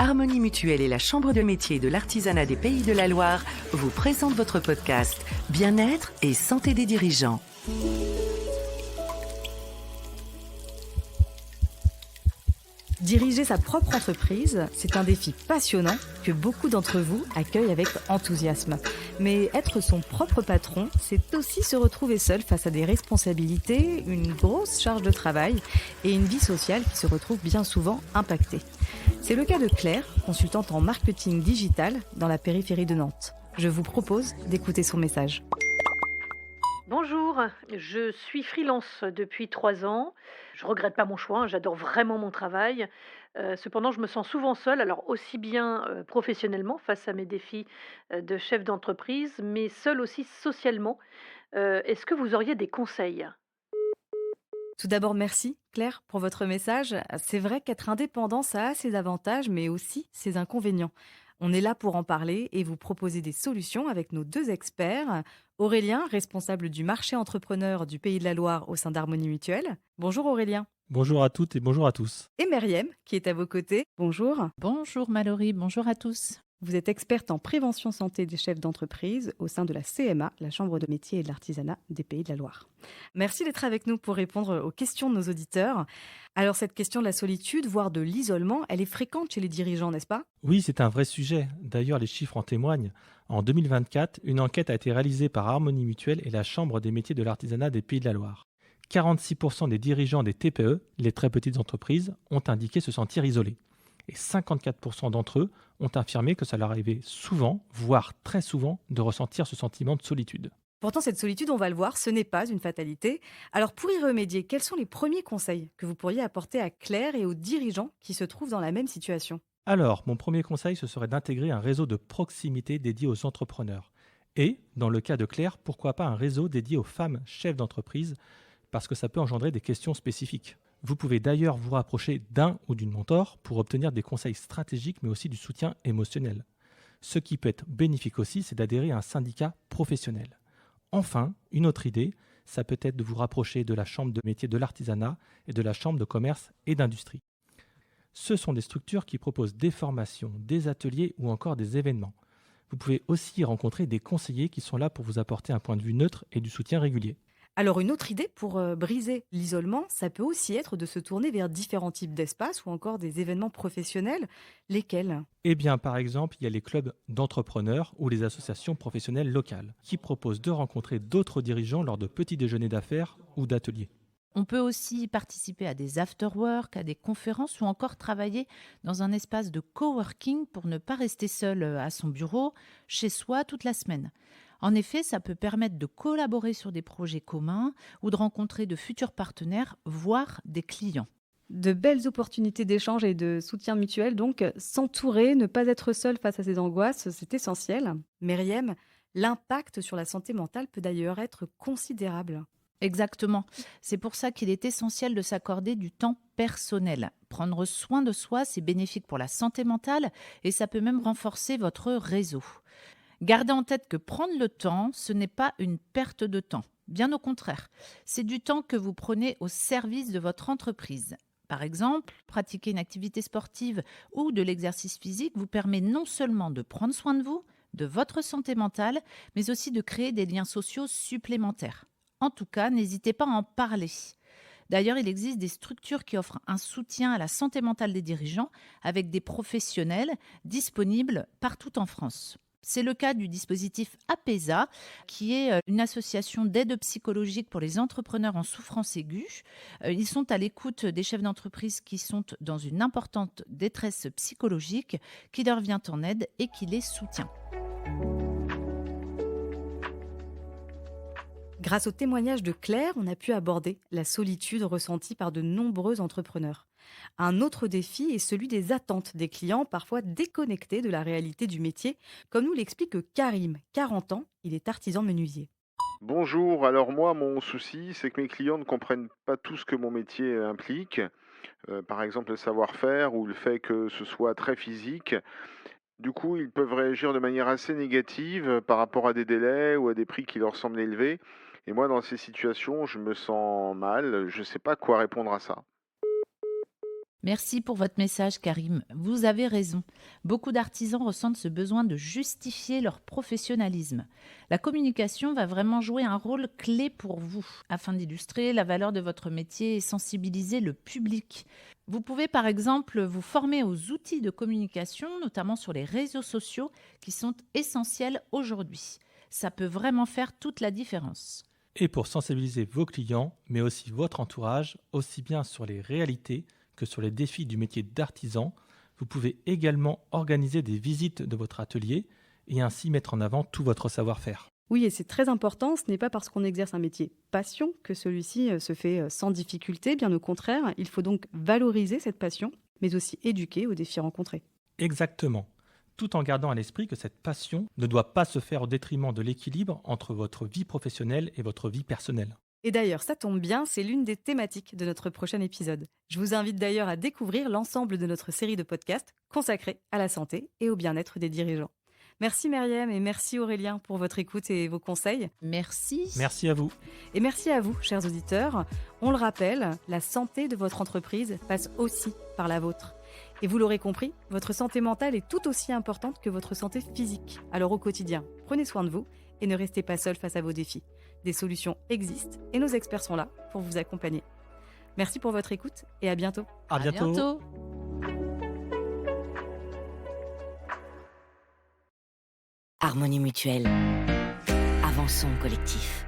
Harmonie Mutuelle et la Chambre de métier de l'artisanat des Pays de la Loire vous présentent votre podcast Bien-être et santé des dirigeants. Diriger sa propre entreprise, c'est un défi passionnant que beaucoup d'entre vous accueillent avec enthousiasme. Mais être son propre patron, c'est aussi se retrouver seul face à des responsabilités, une grosse charge de travail et une vie sociale qui se retrouve bien souvent impactée. C'est le cas de Claire, consultante en marketing digital dans la périphérie de Nantes. Je vous propose d'écouter son message. Bonjour, je suis freelance depuis 3 ans. Je regrette pas mon choix, hein, j'adore vraiment mon travail. Cependant, je me sens souvent seule, alors aussi bien professionnellement face à mes défis de chef d'entreprise, mais seule aussi socialement. Est-ce que vous auriez des conseils? Tout d'abord, merci Claire pour votre message. C'est vrai qu'être indépendant, ça a ses avantages, mais aussi ses inconvénients. On est là pour en parler et vous proposer des solutions avec nos deux experts. Aurélien, responsable du marché entrepreneur du Pays de la Loire au sein d'Harmonie Mutuelle. Bonjour Aurélien. Bonjour à toutes et bonjour à tous. Et Meriem, qui est à vos côtés. Bonjour. Bonjour Mallory, bonjour à tous. Vous êtes experte en prévention santé des chefs d'entreprise au sein de la CMA, la Chambre de métier et de l'artisanat des Pays de la Loire. Merci d'être avec nous pour répondre aux questions de nos auditeurs. Alors cette question de la solitude, voire de l'isolement, elle est fréquente chez les dirigeants, n'est-ce pas ? Oui, c'est un vrai sujet. D'ailleurs, les chiffres en témoignent. En 2024, une enquête a été réalisée par Harmonie Mutuelle et la Chambre des métiers de l'artisanat des Pays de la Loire. 46% des dirigeants des TPE, les très petites entreprises, ont indiqué se sentir isolés. Et 54% d'entre eux ont affirmé que ça leur arrivait souvent, voire très souvent, de ressentir ce sentiment de solitude. Pourtant, cette solitude, on va le voir, ce n'est pas une fatalité. Alors pour y remédier, quels sont les premiers conseils que vous pourriez apporter à Claire et aux dirigeants qui se trouvent dans la même situation ? Alors, mon premier conseil, ce serait d'intégrer un réseau de proximité dédié aux entrepreneurs. Et, dans le cas de Claire, pourquoi pas un réseau dédié aux femmes chefs d'entreprise, parce que ça peut engendrer des questions spécifiques. Vous pouvez d'ailleurs vous rapprocher d'un ou d'une mentor pour obtenir des conseils stratégiques, mais aussi du soutien émotionnel. Ce qui peut être bénéfique aussi, c'est d'adhérer à un syndicat professionnel. Enfin, une autre idée, ça peut être de vous rapprocher de la Chambre de métier de l'artisanat et de la Chambre de commerce et d'industrie. Ce sont des structures qui proposent des formations, des ateliers ou encore des événements. Vous pouvez aussi rencontrer des conseillers qui sont là pour vous apporter un point de vue neutre et du soutien régulier. Alors une autre idée pour briser l'isolement, ça peut aussi être de se tourner vers différents types d'espaces ou encore des événements professionnels. Lesquels ? Eh bien, par exemple, il y a les clubs d'entrepreneurs ou les associations professionnelles locales qui proposent de rencontrer d'autres dirigeants lors de petits déjeuners d'affaires ou d'ateliers. On peut aussi participer à des after-work, à des conférences ou encore travailler dans un espace de coworking pour ne pas rester seul à son bureau, chez soi, toute la semaine. En effet, ça peut permettre de collaborer sur des projets communs ou de rencontrer de futurs partenaires, voire des clients. De belles opportunités d'échange et de soutien mutuel, donc s'entourer, ne pas être seul face à ses angoisses, c'est essentiel. Meriem, l'impact sur la santé mentale peut d'ailleurs être considérable. Exactement. C'est pour ça qu'il est essentiel de s'accorder du temps personnel. Prendre soin de soi, c'est bénéfique pour la santé mentale et ça peut même renforcer votre réseau. Gardez en tête que prendre le temps, ce n'est pas une perte de temps. Bien au contraire, c'est du temps que vous prenez au service de votre entreprise. Par exemple, pratiquer une activité sportive ou de l'exercice physique vous permet non seulement de prendre soin de vous, de votre santé mentale, mais aussi de créer des liens sociaux supplémentaires. En tout cas, n'hésitez pas à en parler. D'ailleurs, il existe des structures qui offrent un soutien à la santé mentale des dirigeants avec des professionnels disponibles partout en France. C'est le cas du dispositif APESA, qui est une association d'aide psychologique pour les entrepreneurs en souffrance aiguë. Ils sont à l'écoute des chefs d'entreprise qui sont dans une importante détresse psychologique, qui leur vient en aide et qui les soutient. Grâce au témoignage de Claire, on a pu aborder la solitude ressentie par de nombreux entrepreneurs. Un autre défi est celui des attentes des clients, parfois déconnectés de la réalité du métier, comme nous l'explique Karim, 40 ans, il est artisan menuisier. Bonjour, alors moi mon souci c'est que mes clients ne comprennent pas tout ce que mon métier implique, par exemple le savoir-faire ou le fait que ce soit très physique. Du coup, ils peuvent réagir de manière assez négative par rapport à des délais ou à des prix qui leur semblent élevés. Et moi dans ces situations, je me sens mal, je ne sais pas quoi répondre à ça. Merci pour votre message, Karim. Vous avez raison. Beaucoup d'artisans ressentent ce besoin de justifier leur professionnalisme. La communication va vraiment jouer un rôle clé pour vous, afin d'illustrer la valeur de votre métier et sensibiliser le public. Vous pouvez par exemple vous former aux outils de communication, notamment sur les réseaux sociaux, qui sont essentiels aujourd'hui. Ça peut vraiment faire toute la différence. Et pour sensibiliser vos clients, mais aussi votre entourage, aussi bien sur les réalités que sur les défis du métier d'artisan, vous pouvez également organiser des visites de votre atelier et ainsi mettre en avant tout votre savoir-faire. Oui, et c'est très important, ce n'est pas parce qu'on exerce un métier passion que celui-ci se fait sans difficulté, bien au contraire, il faut donc valoriser cette passion, mais aussi éduquer aux défis rencontrés. Exactement, tout en gardant à l'esprit que cette passion ne doit pas se faire au détriment de l'équilibre entre votre vie professionnelle et votre vie personnelle. Et d'ailleurs, ça tombe bien, c'est l'une des thématiques de notre prochain épisode. Je vous invite d'ailleurs à découvrir l'ensemble de notre série de podcasts consacrés à la santé et au bien-être des dirigeants. Merci Myriam et merci Aurélien pour votre écoute et vos conseils. Merci. Merci à vous. Et merci à vous, chers auditeurs. On le rappelle, la santé de votre entreprise passe aussi par la vôtre. Et vous l'aurez compris, votre santé mentale est tout aussi importante que votre santé physique. Alors au quotidien, prenez soin de vous et ne restez pas seul face à vos défis. Des solutions existent et nos experts sont là pour vous accompagner. Merci pour votre écoute et à bientôt. À bientôt. Harmonie Mutuelle. Avançons collectif.